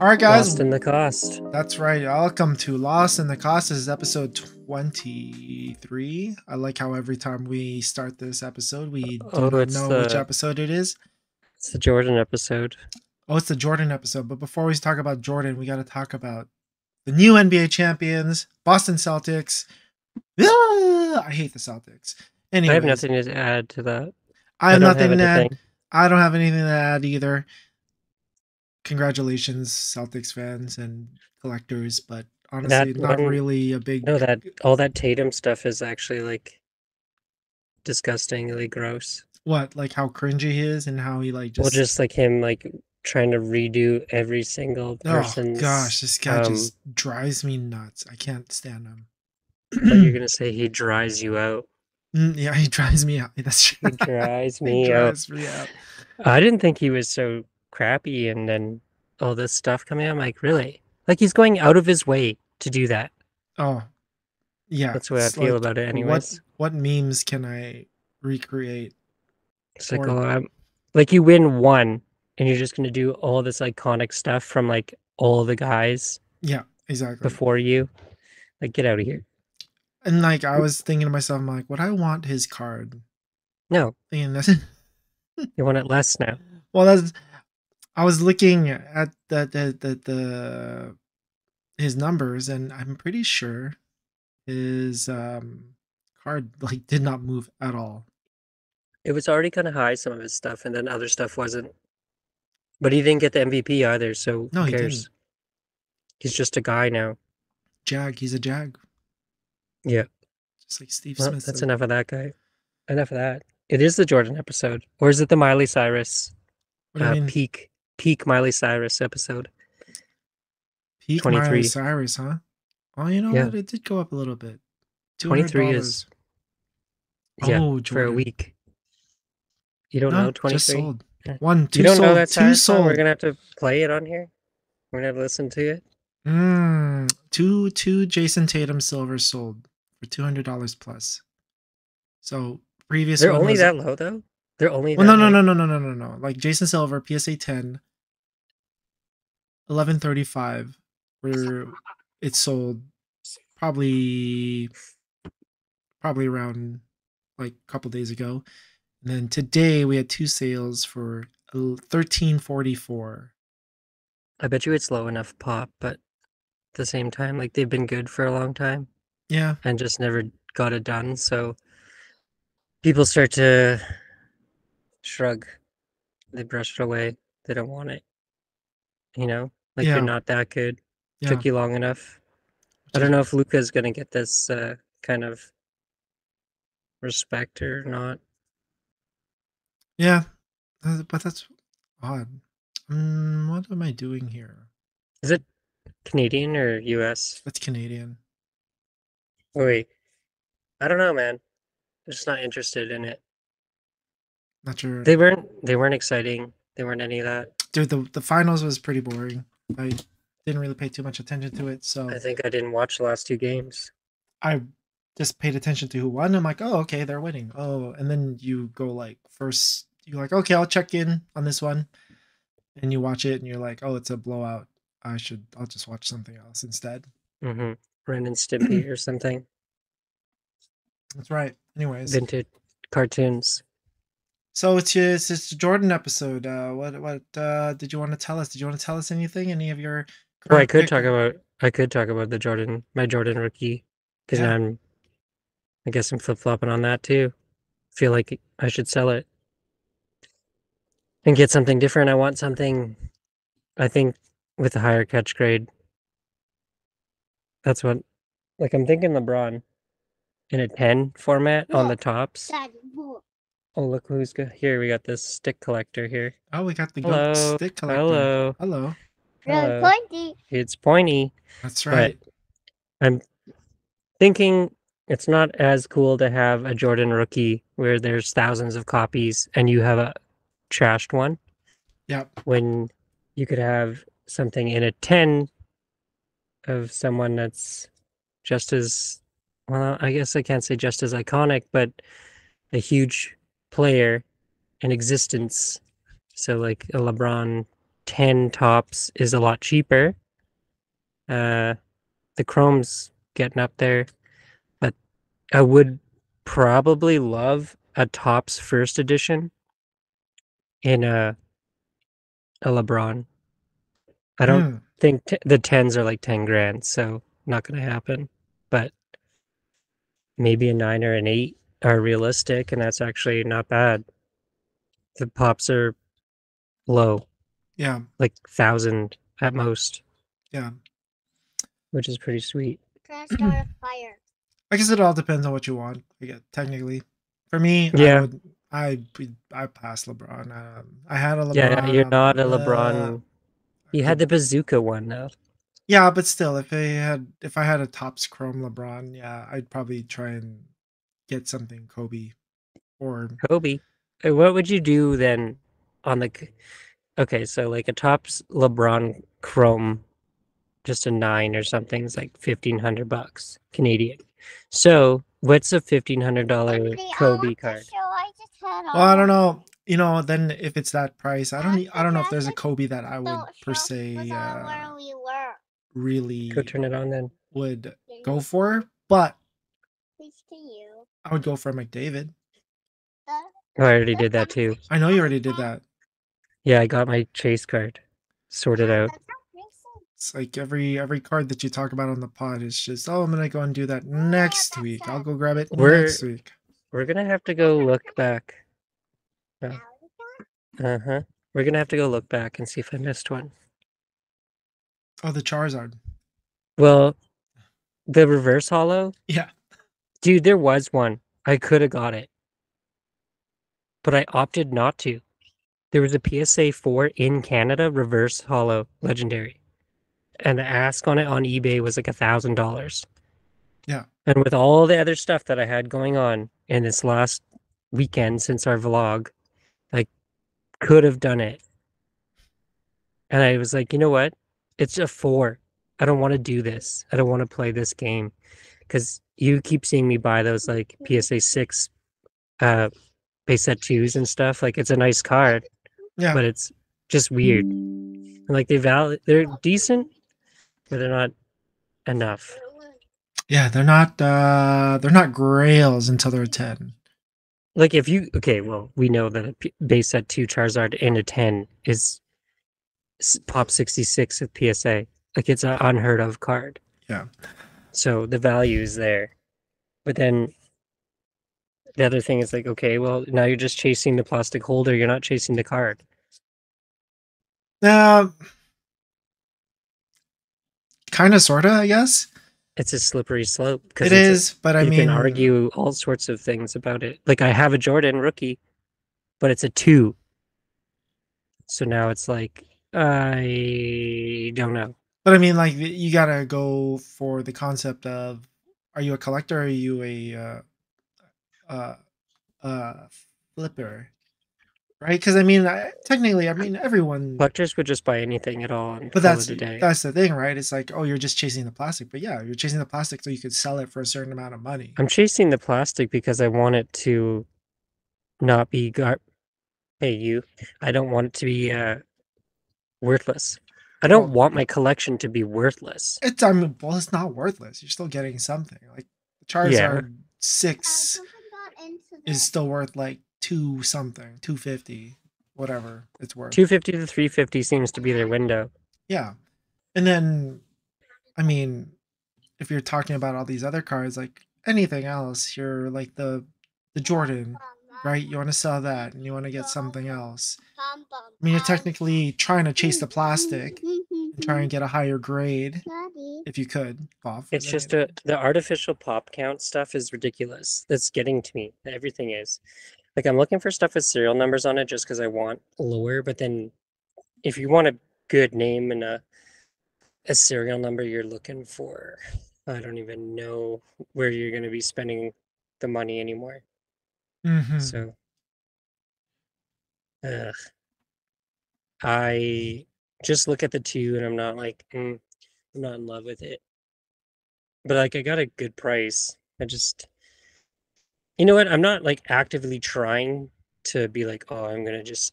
All right, guys. Lost in the Cost. That's right. Welcome to Lost in the Cost. This is episode 23. I like how every time we start this episode, we do Oh, not it's know which the episode it is. it's the Jordan episode. Oh, it's the Jordan episode. But before we talk about Jordan, we got to talk about the new NBA champions, Boston Celtics. I hate the Celtics. I have Anyways, nothing to add to that. I I have don't have nothing to anything. add. I don't have anything to add either. Congratulations, Celtics fans and collectors, but honestly, That not one, really a no, big. that all that Tatum stuff is actually like disgustingly gross. What, like how cringy he is and how he like Well, just. just like him like trying to redo every single Oh person's gosh, this guy just drives me nuts. I can't stand but you're him. gonna say he dries you out. Yeah, he drives me out. That's He true. dries He me out. drives me out. I didn't think he was so crappy, and then all this stuff coming out. I'm like, really? Like he's going out of his way to do that. Oh yeah, That's the way I it's feel like about it, what anyways. what memes can I recreate? It's like, Or oh, like you win one, and you're just gonna do all this iconic stuff from like all the guys yeah, exactly. before you. Like, get out of here. And like I was thinking to myself, I'm like, would I want his card? No, Thinking that's you want it less now. well, that's. I was looking at the his numbers, and I'm pretty sure his card like did not move at all. It was already kind of high, some of his stuff, and then other stuff wasn't. But he didn't get the MVP either, so No, who he didn't. cares? He's just a guy now. Jag, he's a Jag, Yeah. just like Steve Well, Smith that's said. enough of that guy. Enough of that. It is the Jordan episode, or is it the Miley Cyrus What do you mean? peak Miley Cyrus episode Peak Miley 23? Cyrus, huh? Oh, you know Yeah, what? It did go up a little bit. 23 is $200. yeah Oh, for a Jordan. week. You don't No, know just 23? sold. Yeah. One, You two don't know sold, that two Cyrus song? We're sold. gonna have to play it on here. We're gonna have to listen to it. Two Jayson Tatum silver sold for $200 plus. So previous They're one only was. that low though. They're only Well, that like no. Like Jason Silver, PSA 10, 1135, where it sold probably around like a couple days ago. And then today we had two sales for 1344. I bet you it's low enough pop, but at the same time, like they've been good for a long time Yeah, and just never got it done. So people start to shrug. They brush it away. They don't want it. You know, like you're yeah, not that good. yeah. Took you long enough. Which I is don't know if Luca's gonna get this kind of respect or not. yeah, but that's odd. What am I doing here? Is it Canadian or US? That's Canadian. Oh, wait, I don't know, man. I'm just not interested in it. Not sure. They weren't exciting. They weren't any of that. Dude, the finals was pretty boring. I didn't really pay too much attention to it, so I think I didn't watch the last two games. I just paid attention to who won. I'm like, oh, okay, they're winning. Oh, and then you go like first, you're like, okay, I'll check in on this one, and you watch it, and you're like, oh, it's a blowout. I'll just watch something else instead. Mm-hmm. Ren and Stimpy or something. That's right. Anyways, Vintage cartoons. so it's a Jordan episode. What did you want to tell us? Did you want to tell us anything? Any of your Or I current could pick? talk about the Jordan, my Jordan rookie, because Yeah, now I guess I'm flip flopping on that too. Feel like I should sell it and get something different. I want something, I think, with a higher catch grade. That's what, like, I'm thinking LeBron in a 10 format on the tops. Oh, look who's good. Here, we got this stick collector here. oh, we got the goat Hello. stick collector. Hello. Hello. Hello. It's pointy, That's but right. I'm thinking it's not as cool to have a Jordan rookie where there's thousands of copies and you have a trashed one Yep. when you could have something in a 10 of someone that's just as, well, I guess I can't say just as iconic, but a huge player in existence. So like a LeBron 10 tops is a lot cheaper. Uh, the chrome's getting up there, but I would probably love a tops first edition in a LeBron. I don't Hmm. think the 10s are like 10 grand, so not gonna happen. But maybe a 9 or an 8 are realistic, and that's actually not bad. The pops are low, Yeah. like 1,000 at most, Yeah. which is pretty sweet. Gonna start a fire. I guess it all depends on what you want. I guess technically, for me, Yeah, I pass LeBron. I had a yeah, LeBron. you're not a LeBron. I You had could, the bazooka one though. yeah, but still, if I had a tops Chrome LeBron, yeah, I'd probably try and get something Kobe or Kobe. What would you do then on the okay, so like a tops LeBron Chrome, just a 9 or something is like 1,500 bucks Canadian. So what's a $1,500 Kobe card? I just had well, I don't know. You know, then if it's that price, I don't know if there's a Kobe that I would don't per show se where we were. Go really turn it on then. would go for, but Please to you. I would go for McDavid. Oh, I already did that too. I know you already did that. Yeah, I got my chase card sorted out. It's like every card that you talk about on the pod is just, oh, I'm gonna go and do that next week. I'll go grab it We're next week. we're gonna have to go look back. Oh. Uh-huh. We're gonna have to go look back and see if I missed one. Oh, the Charizard. Well, the reverse hollow, Yeah. dude, there was one. I could have got it, but I opted not to. There was a PSA 4 in Canada, reverse hollow, legendary. And the ask on it on eBay was like $1,000. Yeah. And with all the other stuff that I had going on in this last weekend since our vlog, I could have done it. And I was like, you know what? It's a 4. I don't want to do this. I don't want to play this game. Because you keep seeing me buy those like PSA 6 base set 2s and stuff. Like it's a nice card, Yeah. but it's just weird. And like they're decent, but they're not enough. Yeah, they're not grails until they're 10. Like if you okay, well, we know that a base set 2 Charizard and a 10 is pop 66 of PSA. Like it's an unheard of card. Yeah. So the value is there. But then the other thing is like, okay, well, now you're just chasing the plastic holder, you're not chasing the card. Kind of, sort of, I guess. It's a slippery slope It because is, but I you mean, can argue all sorts of things about it. Like I have a Jordan rookie, but it's a 2. So now it's like I don't know. but I mean, like you gotta go for the concept of, are you a collector? Or are you a uh, uh, flipper? Right? Because I mean, technically, I mean, everyone. Collectors would just buy anything at all and But call it a day. that's the thing, right? It's like, oh, you're just chasing the plastic, but yeah, you're chasing the plastic so you could sell it for a certain amount of money. I'm chasing the plastic because I want it to not be hey you. I don't want it to be worthless. I don't Well, want my collection to be worthless. it's I mean, well, it's not worthless. You're still getting something. Like the Yeah. Charizard 6 is still worth like 2 something, 250, whatever it's worth. 250 to 350 seems to be their window. Yeah. And then I mean, if you're talking about all these other cards, like anything else, you're like the Jordan, right? You want to sell that and you want to get something else. I mean, you're technically trying to chase the plastic and try and get a higher grade if you could. Off. It's just the artificial pop count stuff is ridiculous. That's getting to me. Everything is. Like I'm looking for stuff with serial numbers on it just because I want lower, but then if you want a good name and a serial number, you're looking for I don't even know where you're going to be spending the money anymore. Mm-hmm. So I just look at the 2 and I'm not like I'm not in love with it. But like I got a good price. I just you know what? I'm not like actively trying to be like, oh,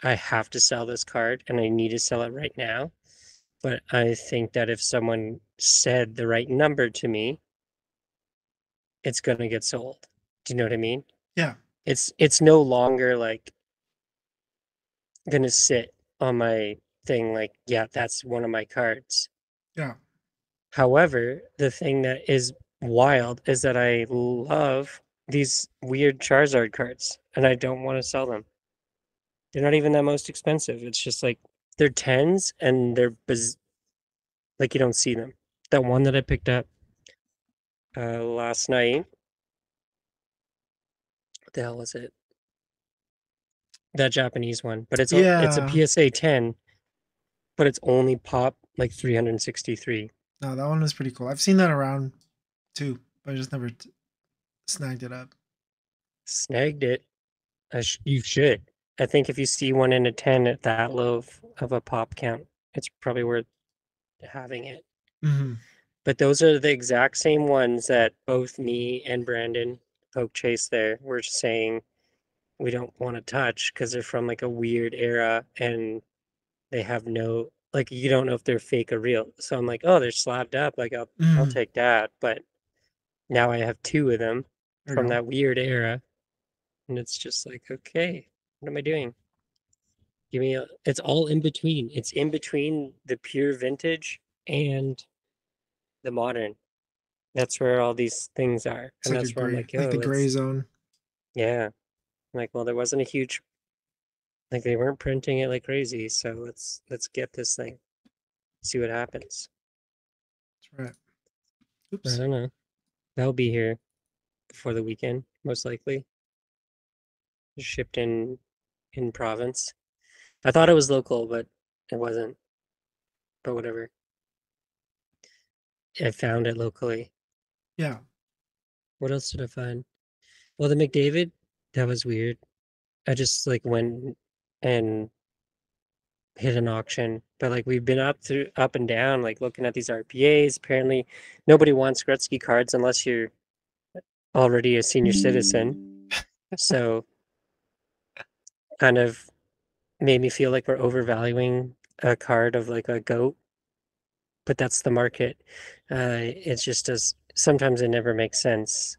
I have to sell this card and I need to sell it right now. But I think that if someone said the right number to me, it's gonna get sold. Do you know what I mean? Yeah. It's no longer like gonna sit on my thing like, yeah, that's one of my cards. Yeah. However, the thing that is wild is that I love these weird Charizard cards and I don't want to sell them. They're not even that most expensive. It's just like they're tens and like you don't see them. That one that I picked up last night, what the hell was it? That Japanese one, but it's a Yeah. PSA 10, but it's only pop like 363. No, that one was pretty cool. I've seen that around too, but I just never snagged it up. Snagged it. You should. I think if you see one in a 10 at that low of a pop count, it's probably worth having it. Hmm. But those are the exact same ones that both me and Brandon Poke Chase there were saying we don't want to touch because they're from like a weird era and they have no like you don't know if they're fake or real. So I'm like, oh, they're slabbed up. Like I'll Hmm. take that. But now I have two of them There you from go. that weird era, and it's just like, okay, what am I doing? It's all in between. It's in between the pure vintage and the modern. That's where all these things are. It's And like a that's where I'm gray, like, like oh, the gray zone. yeah. I'm like, well, there wasn't a huge, like they weren't printing it like crazy. So let's get this thing, see what happens. That's right. I Oops. don't know. That'll be here before the weekend, most likely. Shipped in province. I thought it was local, but it wasn't. But whatever. I found it locally. Yeah. What else did I find? Well, the McDavid, that was weird. I just like went and hit an auction, but like we've been up and down, like looking at these RPAs. Apparently, nobody wants Gretzky cards unless you're already a senior citizen. So, kind of made me feel like we're overvaluing a card of like a goat, but that's the market. It's just does sometimes it never makes sense.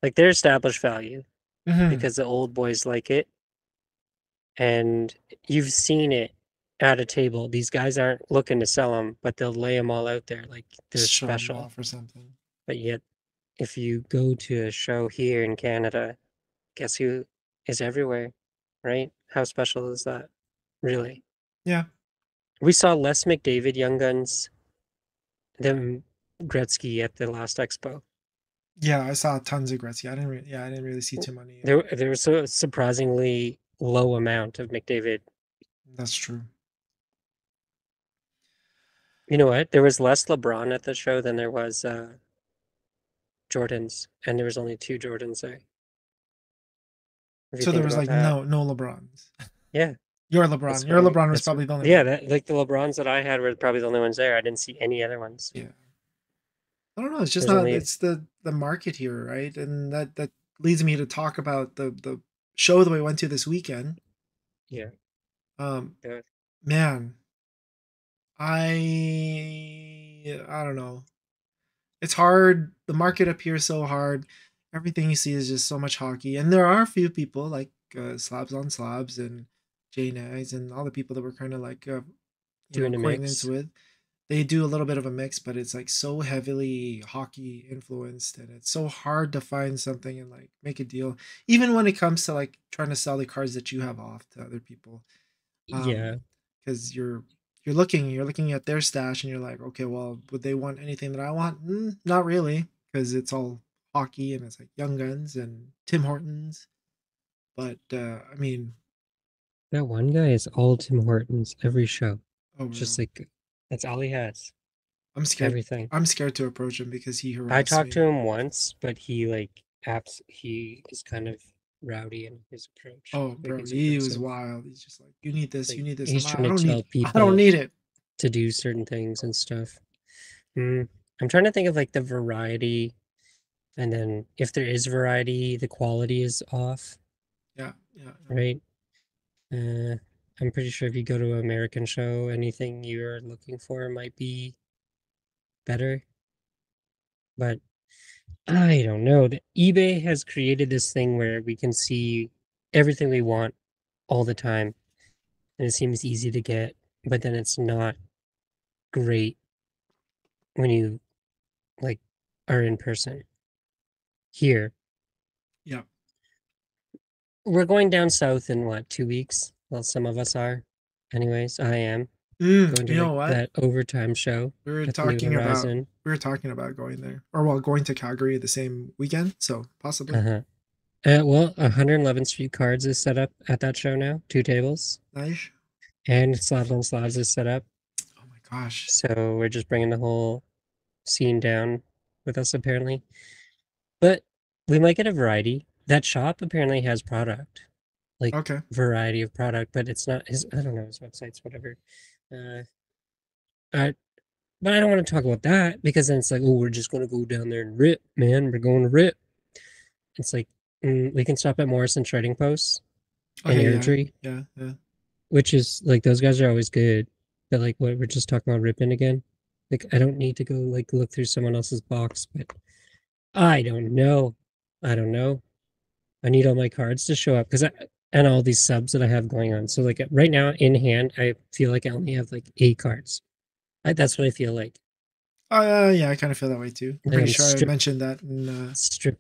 Like they're established value Hmm. because the old boys like it, and you've seen it at a table. These guys aren't looking to sell them, but they'll lay them all out there like they're Just show them special. off or something. But yet, if you go to a show here in Canada, guess who is everywhere, right? How special is that? Really? Yeah. We saw less McDavid Young Guns than Gretzky at the last expo. Yeah. I saw tons of Gretzky. I didn't really see too many. There was a surprisingly low amount of McDavid. That's true. You know what? There was less LeBron at the show than there was Jordans, and there was only two Jordans there. If you So there think was about like that, no LeBrons. yeah, Your that's LeBron. Your why. LeBron was That's probably the only yeah. one. That like the LeBrons that I had were probably the only ones there. I didn't see any other ones. Yeah. I don't know. It's just There's not. only It's the market here, right? And that leads me to talk about the show that we went to this weekend. yeah. Um, the- man, I don't know. It's hard. The market up here is so hard. Everything you see is just so much hockey, and there are a few people like Slabs on Slabs and Jay Nags and all the people that were kind of like Doing a acquaintance mix. with. They do a little bit of a mix, but it's like so heavily hockey influenced, and it's so hard to find something and like make a deal, even when it comes to like trying to sell the cards that you have off to other people. Yeah, Because you're looking at their stash and you're like, okay, well, would they want anything that I want? Not really, because it's all hockey and it's like Young Guns and Tim Hortons. But I mean, that one guy is all Tim Hortons every show. oh Just no, like that's all he has. I'm scared. Everything. I'm scared to approach him because he I harassed talked me. to him once, but he is kind of rowdy in his approach. Oh, Like bro, he's he was aggressive. wild. He's just like, you need this, you Like need this. I'm he's like, trying to tell I don't people need it. to do certain things and stuff. I'm trying to think of like the variety, and then if there is variety, the quality is off, Yeah, yeah, yeah. right? I'm pretty sure if you go to an American show, anything you're looking for might be better. But I don't know. eBay has created this thing where we can see everything we want all the time, and it seems easy to get, but then it's not great when you like are in person. Here, Yeah. we're going down south in what, 2 weeks? Well, some of us are. Anyways, I am going to You know what? that overtime show We were at the New talking about Horizon. going there, or well, going to Calgary the same weekend. So possibly. Uh-huh. Well, 111th Street Cards is set up at that show now, 2 tables, Nice. and Slabs on Slabs is set up. Oh my gosh. So we're just bringing the whole scene down with us, apparently. But we might get a variety. That shop apparently has product, like Okay. variety of product, but it's not his. I don't know his websites, whatever. Uh, I, but I don't want to talk about that because then it's like, oh, we're just gonna go down there and rip, man. We're going to rip. It's like we can stop at Morrison Trading Post and Okay. Yeah. Airdrie, Yeah. which is like those guys are always good. But like what we're just talking about ripping again. Like I don't need to go like look through someone else's box, but I don't know. I don't know. I need all my cards to show up because and all these subs that I have going on. So like right now in hand, I feel like I only have like 8 cards. That's what I feel like. Yeah. I kind of feel that way too. I'm Like pretty I'm sure I mentioned that in. strip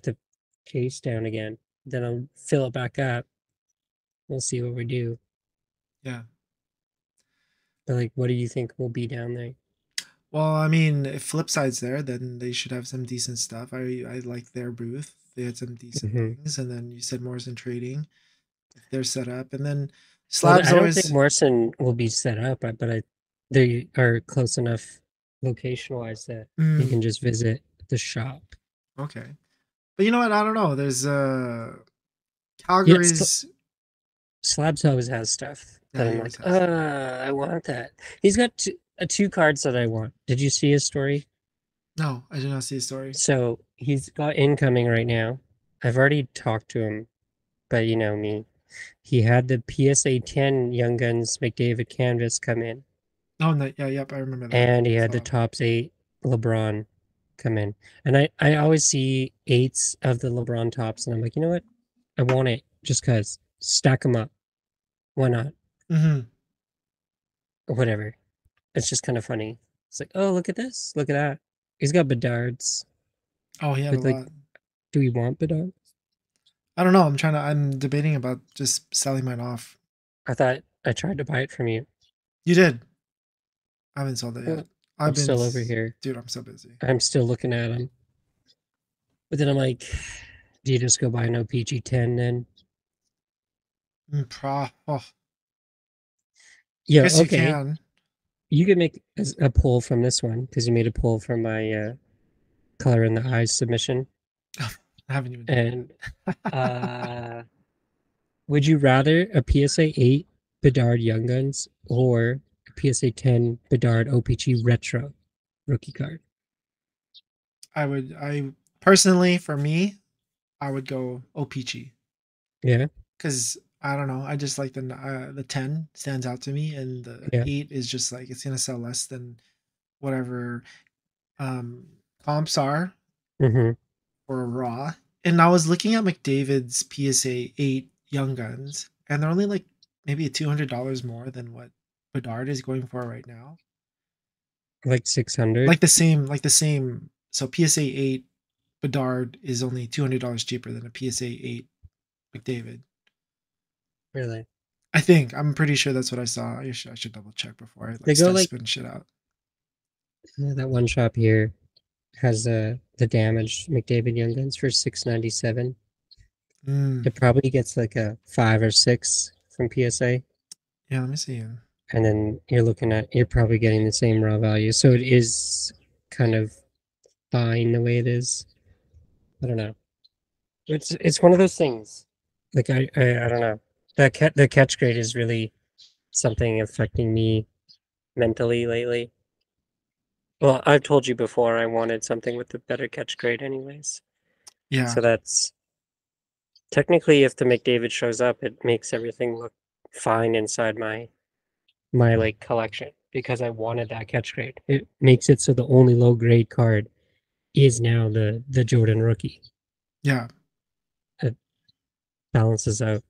the case down again. Then I'll fill it back up. We'll see what we do. Yeah. But like, what do you think will be down there? Well, I mean, if Flipside's there, then they should have some decent stuff. I like their booth. They had some decent Mhm. things, and then you said Morrison Trading. If they're set up, and then Well, Slabs I don't think always. Morrison will be set up, they are close enough location wise that you can just visit the shop. Okay, but you know what? I don't know. There's Yeah, Calgary's. Slabs always has stuff Yeah, that he I'm always like, has. I want that. He's got two cards that I want. Did you see his story? No, I did not see a story. So he's got incoming right now. I've already talked to him, but you know me. He had the PSA 10 Young Guns McDavid canvas come in, Oh, no, yeah, yep, I remember that. and he had the So, tops 8 LeBron come in. And I always see 8s of the LeBron tops, and I'm like, you know what? I want it just because. Stack them up. Why not? hmm Whatever. It's just kind of funny. It's like, oh, look at this. Look at that. He's got Bedards. Oh, he had a But like, lot. do we want Bedard? I don't know. I'm debating about just selling mine off. I thought I tried to buy it from you. You did. I haven't sold it yet. Well, I've I'm been, still over here. dude. I'm so busy. I'm still looking at them. But then I'm like, do you just go buy an OPG 10 then? Oh, Yeah, guess you okay. can. You could make a poll from this one because you made a poll from my color in the eyes submission. I haven't even And done would you rather a PSA 8 Bedard Young Guns or a PSA 10 Bedard OPG Retro rookie card? I personally, for me, I would go OPG Yeah, because I don't know. I just like the 10 stands out to me, and the yeah. 8 is just like it's gonna sell less than whatever um comps are Mm-hmm. for a raw. And I was looking at McDavid's PSA 8 Young Guns, and they're only like maybe $200 more than what Bedard is going for right now. Like 600. Like the same. So PSA 8 Bedard is only $200 cheaper than a PSA 8 McDavid. Really? I think. I'm pretty sure that's what I saw. I should double check before I They like go start like spitting shit out. that one shop here has the damaged McDavid Young Guns for 697. Mm, It probably gets like a 5 or 6 from PSA. yeah, let me see. And then you're probably getting the same raw value. So it is kind of fine the way it is. I don't know. It's one of those things. Like I don't know. The catch grade is really something affecting me mentally lately. Well, I've told you before I wanted something with a better catch grade anyways. Yeah. So that's Technically, if the McDavid shows up, it makes everything look fine inside my like collection because I wanted that catch grade. It makes it so the only low grade card is now the Jordan rookie. Yeah. It balances out.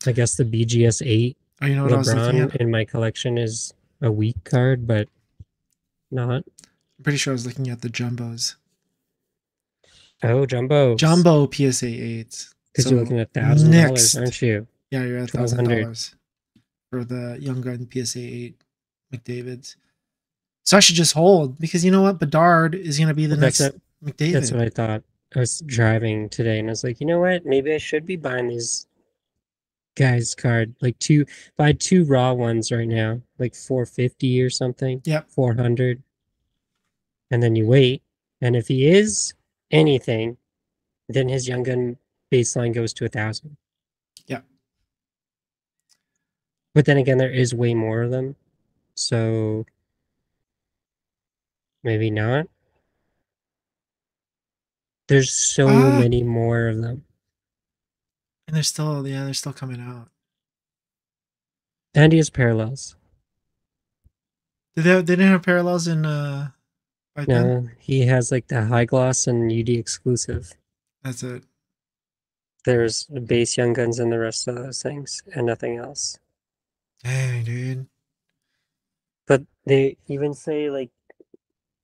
I guess the BGS 8 Oh, you know what I was looking LeBron at? in my collection is a weak card, but not. I'm pretty sure I was looking at the jumbos. Oh, Jumbo. Jumbo PSA 8s. Because you're So looking at $1,000, next, aren't you? yeah, you're at $1,200. $1,000 for the Young Gun PSA 8 McDavid's. So I should just hold because you know what? Bedard is going to be the That's next it. McDavid. That's what I thought. I was driving today and I was like, you know what? Maybe I should be buying these guys card. Like buy two raw ones right now, like 450 or something. Yep. 400. And then you wait. And if he is anything, then his Young Gun baseline goes to 1,000. Yeah. But then again, there is way more of them. So maybe not. There's so many more of them. And they're still coming out. And he has parallels. They didn't have parallels in back then? No, he has like the high gloss and UD exclusive. That's it. There's base Young Guns and the rest of those things and nothing else. Dang, dude. But they even say like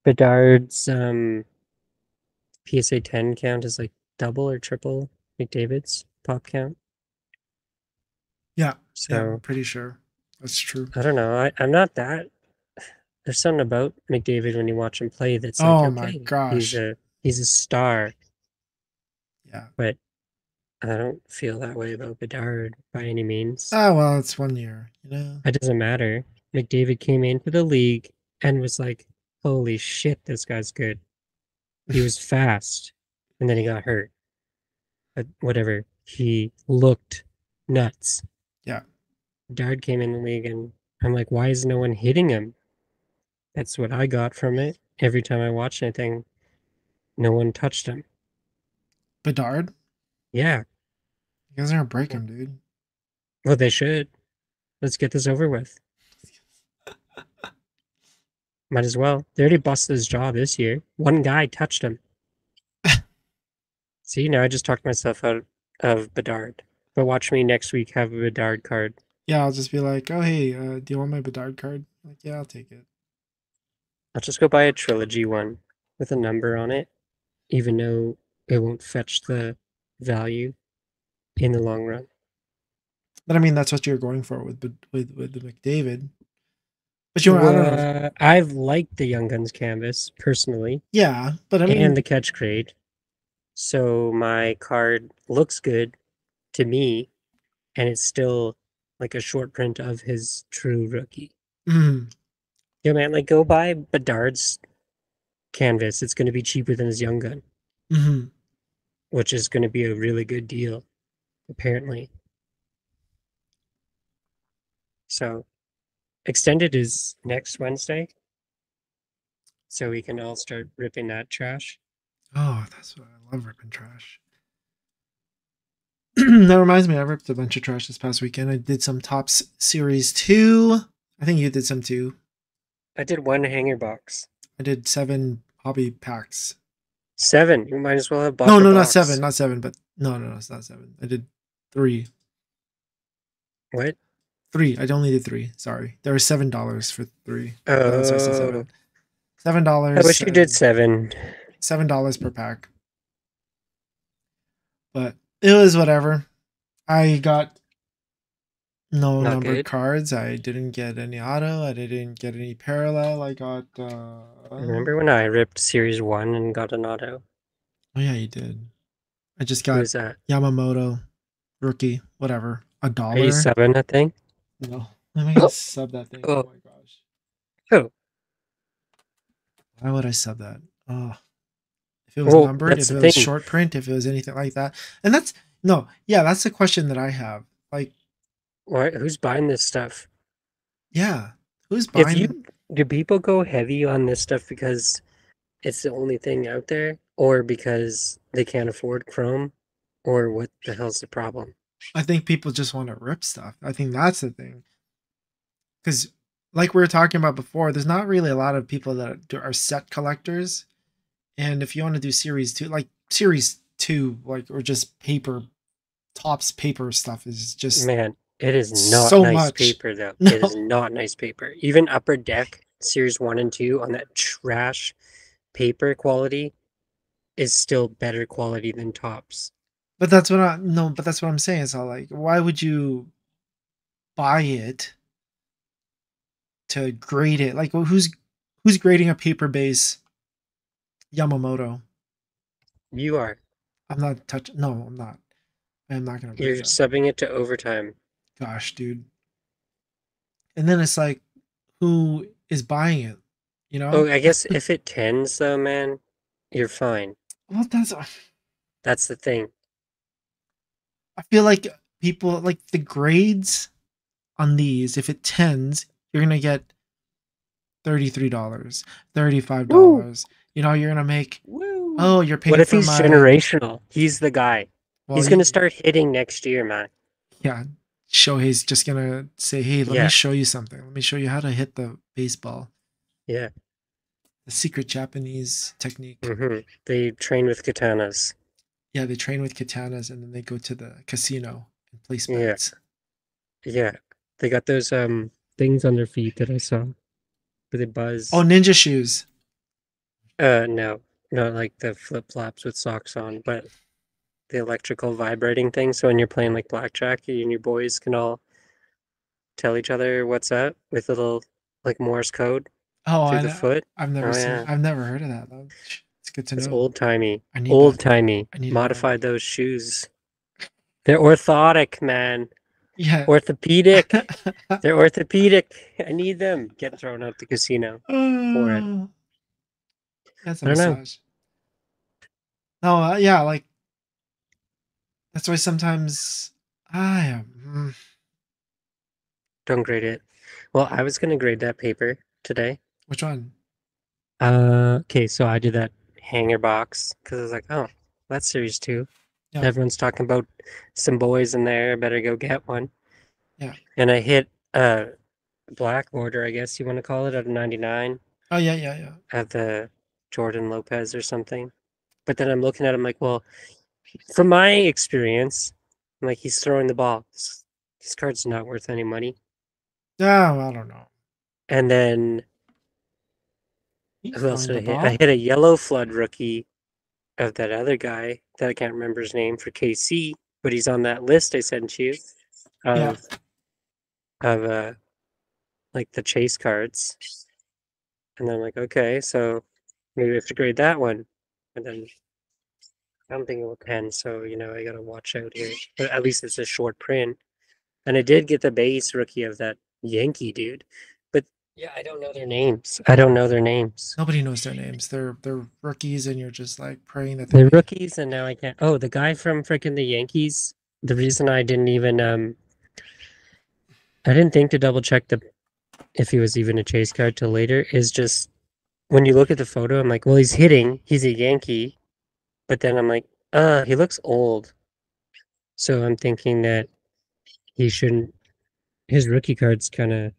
Bedard's PSA 10 count is like double or triple McDavid's pop count. Yeah. So Yeah, I'm pretty sure. That's true. I don't know. I'm not that. There's something about McDavid when you watch him play that's like, Oh okay, my gosh. he's a star. Yeah. But I don't feel that way about Bedard by any means. Oh, well, it's 1 year, you know? It doesn't matter. McDavid came into the league and was like, holy shit, this guy's good. He was fast. And then he got hurt. But whatever. He looked nuts. Yeah. Bedard came in the league and I'm like, why is no one hitting him? That's what I got from it. Every time I watched anything, no one touched him. Bedard? Yeah. You guys are gonna break him, dude. Well, they should. Let's get this over with. Might as well. They already busted his jaw this year. One guy touched him. See, now I just talked myself out of Bedard. But watch me next week have a Bedard card. Yeah, I'll just be like, oh, hey, do you want my Bedard card? Like, yeah, I'll take it. I'll just go buy a trilogy one with a number on it, even though it won't fetch the value in the long run. But I mean, that's what you're going for with the McDavid. But I don't know. I've liked the Young Guns canvas personally. Yeah, but I mean, and the catch grade. So my card looks good to me, and it's still like a short print of his true rookie. Yeah, man, like go buy Bedard's canvas. It's going to be cheaper than his Young Gun, which is going to be a really good deal, apparently. So, extended is next Wednesday, so we can all start ripping that trash. Oh, that's what I love, ripping trash. That reminds me, I ripped a bunch of trash this past weekend. I did some Topps Series 2. I think you did some too. I did one hanger box. I did 7 hobby packs. 7? You might as well have bought No, the not box. 7, not 7, but no, it's not 7. I did 3. What? 3. I only did 3. Sorry. There was $7 for 3. Oh. So I said 7. $7. I wish you did 7. $7 per pack. But it was whatever. I got no Not numbered good. cards. I didn't get any auto. I didn't get any parallel. I got Remember when I ripped Series 1 and got an auto? Oh yeah, you did. I just Who got was that? Yamamoto rookie, whatever. $1. 87, I think. No. Let me just sub that thing. Oh my gosh. Oh. Why would I sub that? Oh. If it was numbered, if it was short print, if it was anything like that. And that's the question that I have. Like, why? Who's buying this stuff? Yeah, who's buying? Do people go heavy on this stuff because it's the only thing out there, or because they can't afford Chrome, Or what the hell's the problem? I think people just want to rip stuff. I think that's the thing. Because, like we were talking about before, there's not really a lot of people that are set collectors. And if you want to do series two, like, or just tops paper stuff is just Man, it is not so nice much. paper though. No, It is not nice paper. Even Upper Deck Series 1 and 2 on that trash paper quality is still better quality than Tops. but that's what I no, but that's what I'm saying. So like, why would you buy it to grade it? Like, who's grading a paper base Yamamoto? You are. I'm not touching. No, I'm not. I'm not gonna You're grade that. subbing it to overtime. Gosh, dude. And then it's like, who is buying it? You know? Oh, I guess if it tens though, man, you're fine. Well, that's. That's the thing. I feel like people like the grades on these. If it tens, you're gonna get $33, Woo! $35. You know, you're gonna make. Woo! Oh, you're What paying if for he's my. generational? He's the guy. Well, He's gonna start hitting next year, man. yeah. Shohei's just gonna say, "Hey, let me Yeah, show you something. Let me show you how to hit the baseball. yeah. The secret Japanese technique." They train with katanas. Yeah, they train with katanas and then they go to the casino and place Yeah, bets. yeah. They got those things on their feet that I saw. Where they Oh, buzz. ninja shoes. No, not like the flip flops with socks on, but the electrical vibrating thing. So when you're playing like blackjack, you and your boys can all tell each other what's up with little like Morse code Oh, through the foot. I've never Oh seen. yeah, I've never heard of that though. It's good to it's know. old timey. I need Old that. timey. I need to know. Modified those shoes. They're orthotic, man. Yeah. Orthopedic. They're orthopedic. I need them. Get thrown out the casino for it. Oh, that's a I don't know. massage. No, yeah, like that's why sometimes I am. Don't grade it. Well, I was gonna grade that paper today. Which one? Okay, so I did that hanger box because I was like, oh, that's series 2. Yeah, Everyone's talking about some boys in there. I better go get one. yeah. And I hit a black order, I guess you want to call it, out of 99 Oh yeah, yeah, yeah. at the Jordan Lopez or something. But then I'm looking at him like, well, from my experience, I'm like, he's throwing the ball. This card's not worth any money. Yeah, well, I don't know. And then He's who else throwing did the I hit? I ball. hit a yellow flood rookie of that other guy that I can't remember his name for KC, but he's on that list I sent you Yeah. of like the chase cards. And then I'm like, okay, so maybe I have to grade that one. And then I'm thinking of a pen, so I gotta watch out here. But at least it's a short print. And I did get the base rookie of that Yankee dude. But yeah, I don't know their names. I don't know their names. Nobody knows their names. They're rookies, and you're just like praying that they They're make. rookies, and now I can't. Oh, the guy from freaking the Yankees. The reason I didn't even I didn't think to double check if he was even a chase card till later is just when you look at the photo, I'm like, well, he's hitting. He's a Yankee. But then I'm like, he looks old. So I'm thinking that he shouldn't. His rookie card's kind of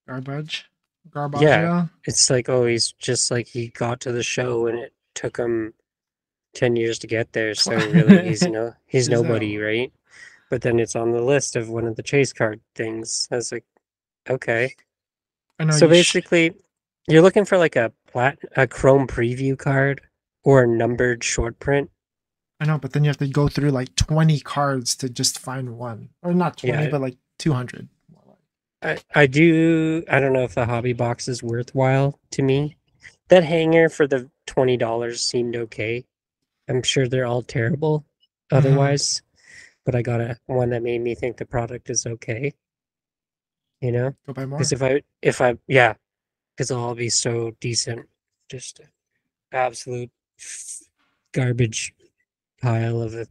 Garbage. yeah. Garbaggio. It's like, oh, he's just like he got to the show and it took him 10 years to get there. So really, he's Is nobody, right? But then it's on the list of one of the chase card things. I was like, okay. I know So you. basically, you're looking for like a chrome preview card or a numbered short print. I know, but then you have to go through like 20 cards to just find one, or not 20, Yeah, but like 200. I do. I don't know if the hobby box is worthwhile to me. That hanger for the $20 seemed okay. I'm sure they're all terrible Mm-hmm. otherwise, but I got one that made me think the product is okay. Go buy Because more. yeah, because it'll all be so decent. Just absolute garbage pile of a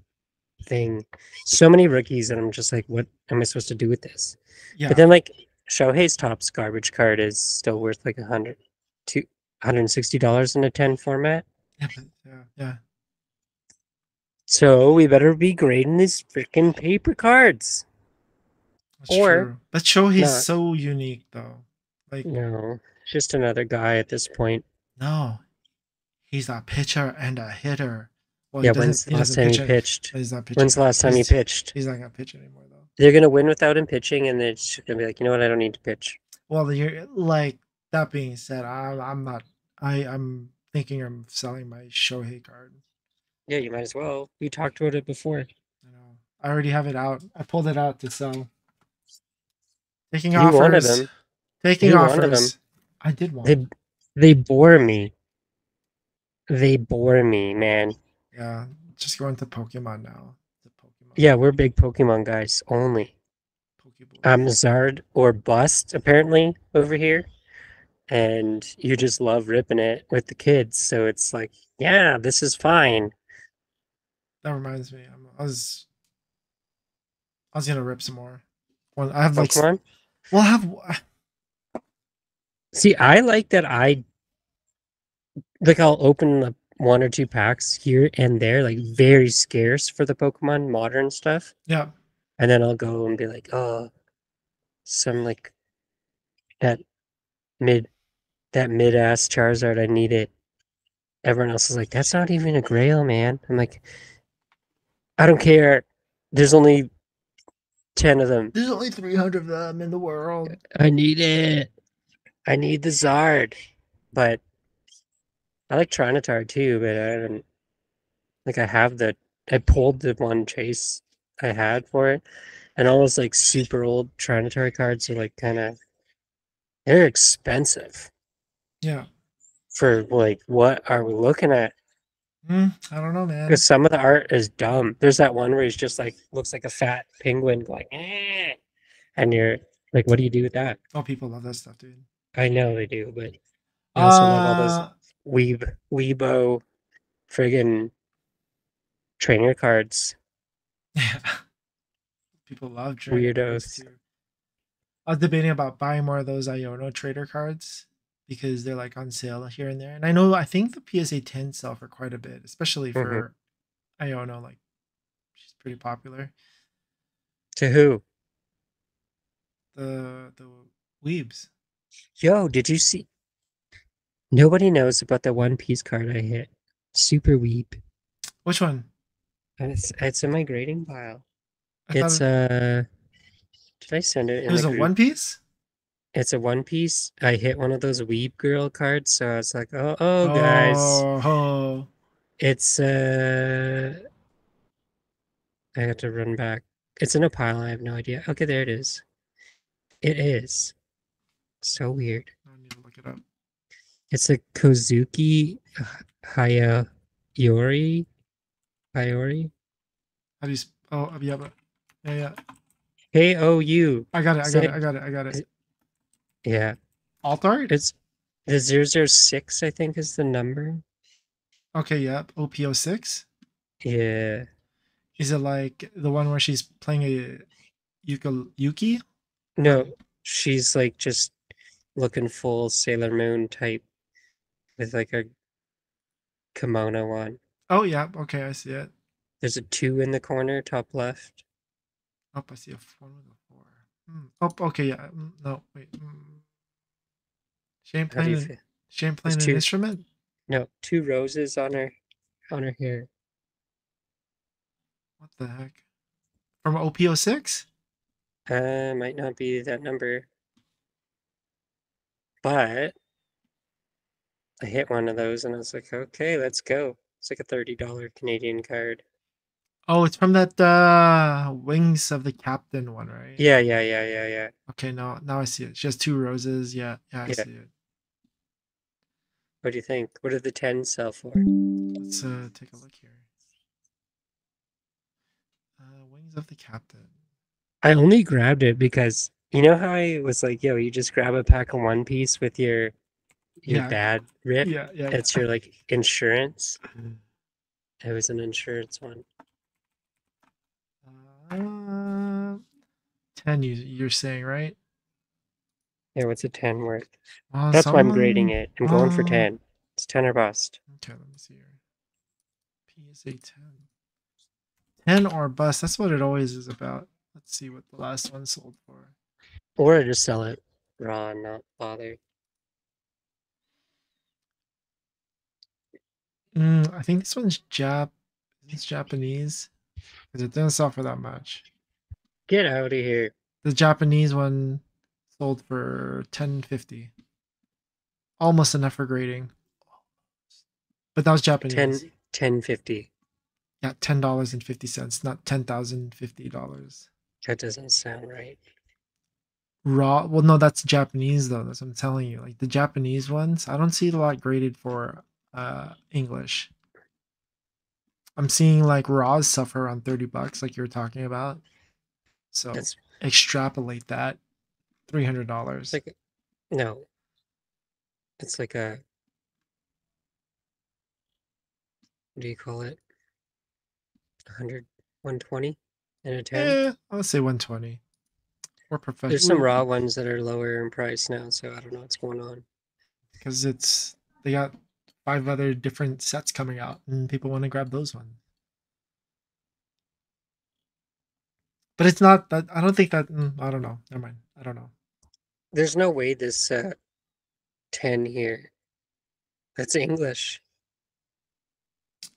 thing. So many rookies, and I'm just like, what am I supposed to do with this? Yeah. But then, like, Shohei's Topps garbage card is still worth like $160 in a 10 format. Yeah, but yeah, yeah. So we better be grading these freaking paper cards. That's Or true. But Shohei's not. so unique though. Like, No, just another guy at this point. no, he's a pitcher and a hitter. Well, he Yeah, doesn't. when's the He last doesn't time he pitch it. pitched? He's not pitching. When's the last time he pitched? He's not gonna pitch anymore though. They're gonna win without him pitching, and they're just gonna be like, you know what? I don't need to pitch. Well, you're like that being said, I'm not. I'm thinking I'm selling my Shohei card. Yeah, you might as well. We talked about it before. You know, I already have it out. I pulled it out to sell. Taking You wanted offers. them. Taking You wanted them. offers. I did want. They bore me. They bore me, man. Yeah, just going to Pokemon now. The Pokemon. Yeah, we're big Pokemon guys only. Pokeball. Zard or bust apparently over here, and you just love ripping it with the kids. So it's like, yeah, this is fine. That reminds me. I was gonna rip some more. Well, I have like. Pokemon. Well, I have. See, I like that. I'll open up 1 or 2 packs here and there, like very scarce for the Pokemon modern stuff. Yeah. And then I'll go and be like, oh, some like that mid ass Charizard, I need it. Everyone else is like, that's not even a Grail, man. I'm like, I don't care. There's only 10 of them. There's only 300 of them in the world. I need it. I need the Zard. But I like Trinitar too, but I haven't. Like, I pulled the one chase I had for it, and all those like super old Trinitar cards are like they're expensive Yeah. for like what are we looking at? I don't know, man. Because some of the art is dumb. There's that one where he's just like looks like a fat penguin going, eh, and you're like, what do you do with that? Oh, people love that stuff, dude. I know they do, but I also love all those weebo friggin' trainer cards. Yeah. People love trainer cards Weirdos. too. I was debating about buying more of those Iono trader cards because they're like on sale here and there. And I think the PSA 10 sell for quite a bit, especially for Iono. Like, she's pretty popular. To who? The weebs. Yo, did you see? Nobody knows about the One Piece card I hit. Super weep. Which one? And it's in my grading pile. I It's did I send it in it was the a group? One Piece? It's a One Piece. I hit one of those weep girl cards, so I was like, oh guys. Oh. It's I have to run back. It's in a pile, I have no idea. Okay, there it is. It is. So weird. I need to look it up. It's a Kozuki Hayori. How do you yeah. K-O-U. I got it. Yeah. Alt art? It's the 006, I think, is the number. Okay, yep. OP06? Yeah. Is it like the one where she's playing a Yuki? No, she's like just looking full Sailor Moon type with like a kimono on. Oh, yeah. Okay, I see it. There's a 2 in the corner, top left. Oh, I see a 1 with a 4. Oh, okay, yeah. No, wait. She ain't playing an instrument? No, 2 roses on her hair. What the heck? From OP06? Might not be that number. But I hit one of those and I was like, okay, let's go. It's like a $30 Canadian card. Oh, it's from that Wings of the Captain one, right? Yeah. Okay, now I see it. She has 2 roses. Yeah, I see it. What do you think? What did the 10 sell for? Let's take a look here. Wings of the Captain. I only grabbed it because you know how I was like, yo, you just grab a pack of One Piece with your bad rip? Yeah. It's your like insurance. It was an insurance one. 10 you're saying, right? Yeah, what's a 10 worth? That's why I'm grading it. I'm going for 10. It's 10 or bust. Okay, let me see here. PSA 10. 10 or bust. That's what it always is about. Let's see what the last one sold for. Or just sell it raw and not bother. I think this one's It's Japanese because it didn't sell for that much. Get out of here. The Japanese one sold for 10.50, almost enough for grading. But that was Japanese. 10.50. Yeah, $10.50, not $10,050. That doesn't sound right. Raw. Well, no, that's Japanese though. That's what I'm telling you. Like the Japanese ones, I don't see a lot graded for English. I'm seeing like raws suffer around $30, like you were talking about. So That's extrapolate that it's $300. like no. It's like a what do you call it? 100, 120 and a 10. I'll say 120. We're There's some professional raw ones that are lower in price now, so I don't know what's going on. because they got 5 other different sets coming out, and people want to grab those ones. But it's not that. I don't think that. I don't know. Never mind. I don't know. There's no way this 10 here. That's English.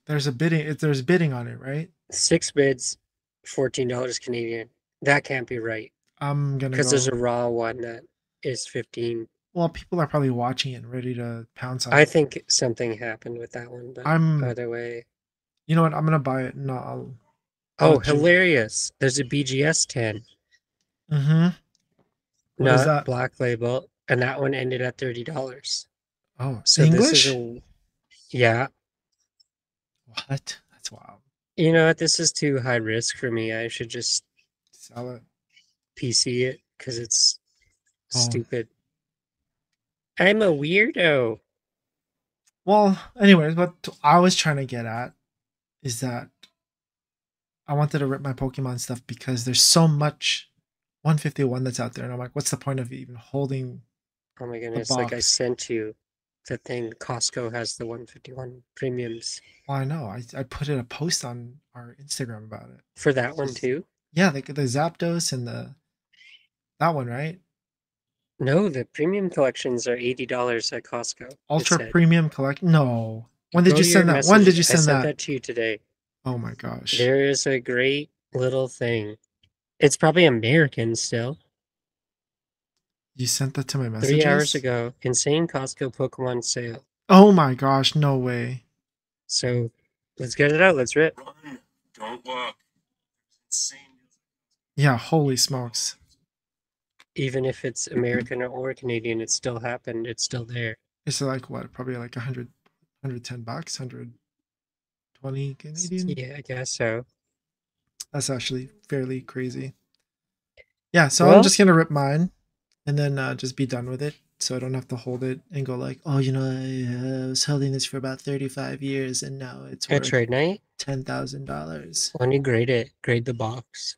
There's a bidding. There's bidding on it, right? 6 bids, $14 Canadian. That can't be right I'm gonna because there's go. a raw one that is 15. Well, people are probably watching it and ready to pounce on I it. think something happened with that one, but I'm. either way. You know what? I'm gonna buy it. No, I'll Oh, let you. hilarious. There's a BGS 10, Mm-hmm. What is not that? Black Label, and that one ended at $30. Oh, So this is English? a, yeah. What? That's wild. You know what? This is too high risk for me. I should just Sell it. PC it because it's Oh. stupid. I'm a weirdo. Well, anyways, what I was trying to get at is that I wanted to rip my Pokemon stuff because there's so much 151 that's out there, and I'm like, what's the point of even holding Oh my the goodness. Like I box? sent you the thing. Costco has the 151 premiums Well, I know. I put in a post on our Instagram about it. for that It's one just too. yeah, the Zapdos and the that one, right? No, the premium collections are $80 at Costco. It Ultra said. premium collect. No. When did Go you to your send that? When did messages. you I send sent that? that to you today. Oh my gosh. There is a great little thing. It's probably American still. You sent that to my 3 hours messages? ago, insane Costco Pokemon sale. Oh my gosh, no way. So let's get it out. Let's rip. Run, don't walk. Insane. Yeah, holy smokes. Even if it's American or Canadian, it still happened. It's still there. It's like what? Probably like 110 bucks, 120 Canadian. Yeah, I guess so. That's actually fairly crazy. Yeah, so I'm Well, just gonna rip mine and then just be done with it. So I don't have to hold it and go like, oh, I was holding this for about 35 years and now it's at worth trade night, $10,000. when you grade it, grade the box.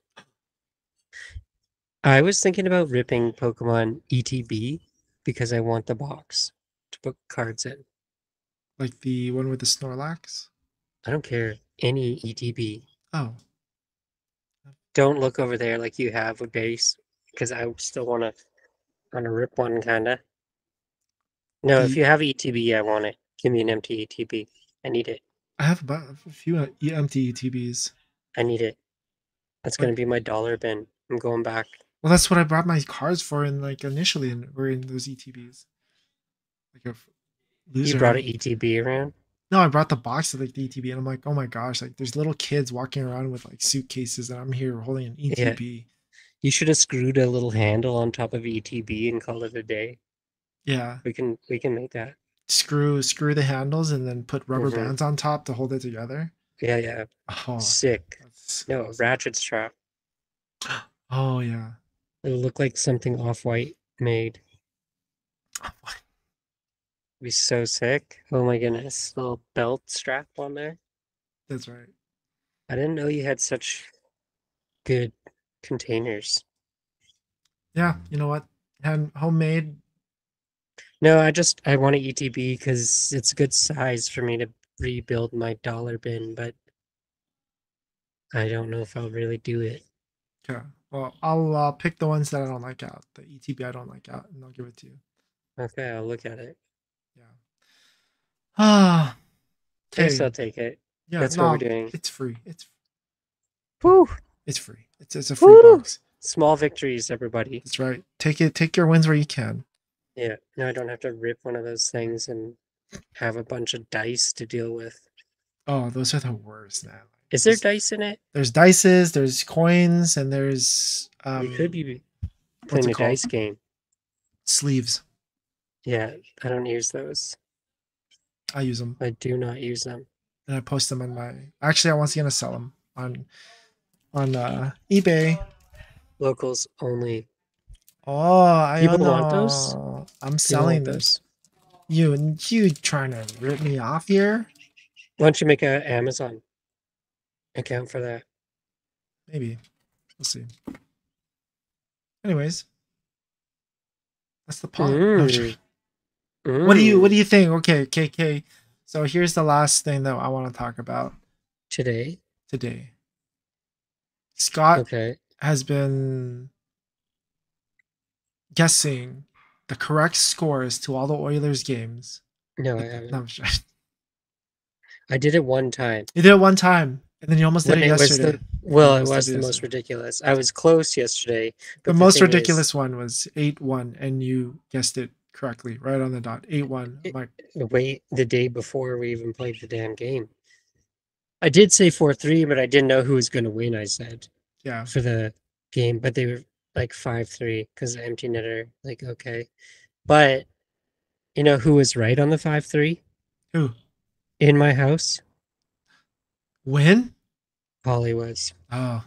I was thinking about ripping Pokemon ETB because I want the box to put cards in. Like the one with the Snorlax. I don't care. Any ETB. Oh, Don't look over there like you have a base because I still wanna rip one kinda. No, if the you have ETB, I want it. Give me an empty ETB. I need it. I have about a few empty ETBs. I need it. That's Like, gonna be my dollar bin. I'm going back. well, that's what I brought my cards for, in like initially, and were in those ETBs. Like a You loser brought an had. ETB around? No, I brought the box of like the ETB, and I'm like, oh my gosh, like there's little kids walking around with like suitcases, and I'm here holding an Yeah. ETB. You should have screwed a little handle on top of ETB and called it a day. Yeah, We can make that. screw the handles, and then put rubber Mhm. bands on top to hold it together. Yeah, yeah. Oh, Sick. that's No, a awesome. ratchet strap. Oh yeah. It'll look like something Off-White made. Be so sick. Oh my goodness. Little belt strap on there. That's right. I didn't know you had such good containers. Yeah, you know what? And homemade. No, I want an ETB because it's a good size for me to rebuild my dollar bin, but I don't know if I'll really do it. Okay. Well, I'll pick the ones that I don't like out. The ETB I don't like out, and I'll give it to you. Okay, I'll look at it. Yeah. Ah. Yes, Okay. I'll take it. Yeah. That's no, what we're doing. It's free. Woo! It's free. It's a free Woo! box. Small victories, everybody. That's right. Take your wins where you can. Yeah, now I don't have to rip one of those things and have a bunch of dice to deal with. Oh, those are the worst, man. Is there dice in it? There's dices, there's coins, and there's We could be what's playing it a called? dice game. Sleeves. Yeah, I don't use those. I use them, I do not use them. and I post them on my. Actually, I was gonna sell them on eBay. Locals only. Oh, I People don't want those? know. I'm People selling want this. those. You trying to rip me off here? Why don't you make an Amazon account for that? Maybe. We'll see. Anyways, that's the pod. No, Mm. what do you think? Okay, KK. So here's the last thing that I want to talk about Today? today. Scott Okay. has been guessing the correct scores to all the Oilers games. No, I No, haven't. I'm sure. I did it one time. You did it one time, and then you almost did When it it was yesterday. the well, it Almost was did the it most yesterday. ridiculous. I was close yesterday. The but most thing is, ridiculous one was 8-1, and you guessed it correctly, right on the dot. 8-1. I'm like, the day before we even played the damn game. I did say 4-3, but I didn't know who was going to win. I said yeah. for the game, but they were like 5-3 because the empty netter. Like okay, but you know who was right on the 5-3 Who? in my house? Win? Holly was. Oh,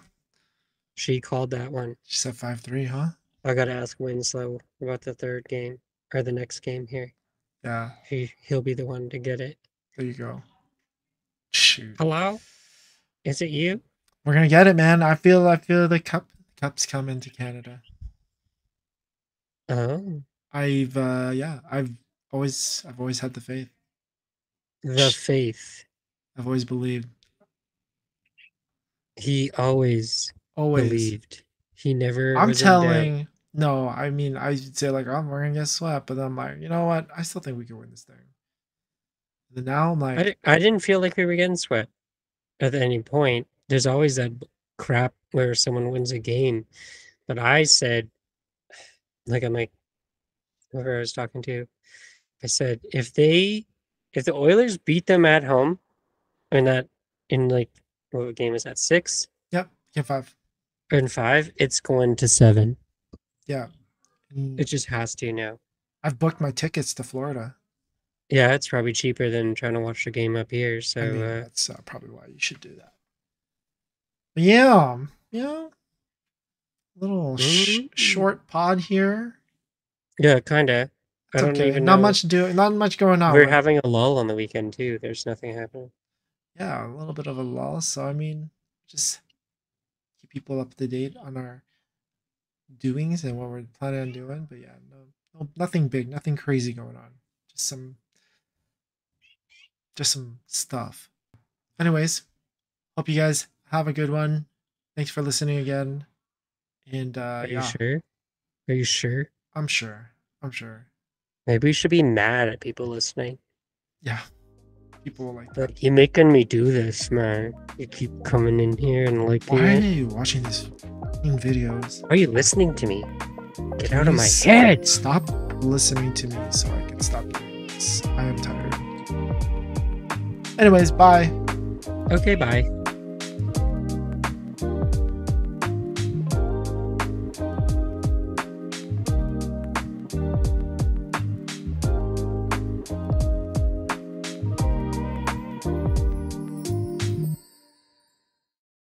She called that one. she said 5-3, huh? I got to ask Winslow about the third game or the next game here. Yeah. He'll be the one to get it. There you go. Shoot. Hello? Is it you? We're gonna get it, man. I feel the cups coming to Canada. Oh, I've always had the faith. the faith. I've always believed. He always Always. believed. He never. I'm was in doubt. telling. No, I mean I'd say like, oh, we're gonna get swept, but I'm like, you know what? I still think we can win this thing. And now I'm like, I didn't feel like we were getting swept at any point. There's always that crap where someone wins a game, but I said, like I'm like, whoever I was talking to, I said if the Oilers beat them at home, in like what game is that 6? yep, get 5. Or in 5, it's going to 7. Yeah. It just has to now. I've booked my tickets to Florida. Yeah, it's probably cheaper than trying to watch the game up here. So I mean, that's probably why you should do that. But yeah, little short pod here. yeah, kind of. I It's don't okay. even Not know. not much going on. We're Like, having a lull on the weekend too. There's nothing happening. yeah, a little bit of a lull. So I mean, just keep people up to date on our doings and what we're planning on doing. But yeah, no, nothing big, nothing crazy going on. Just some stuff. Anyways, hope you guys have a good one. Thanks for listening again. And Are you yeah, sure? Are you sure? I'm sure. Maybe we should be mad at people listening. Yeah, people will like that. Like, you're making me do this, man. You keep coming in here and liking Why are it. you watching these fucking videos? Why are you listening to me? Get out of my Please head. Stop listening to me so I can stop doing this. I am tired. Anyways, bye. Okay, bye.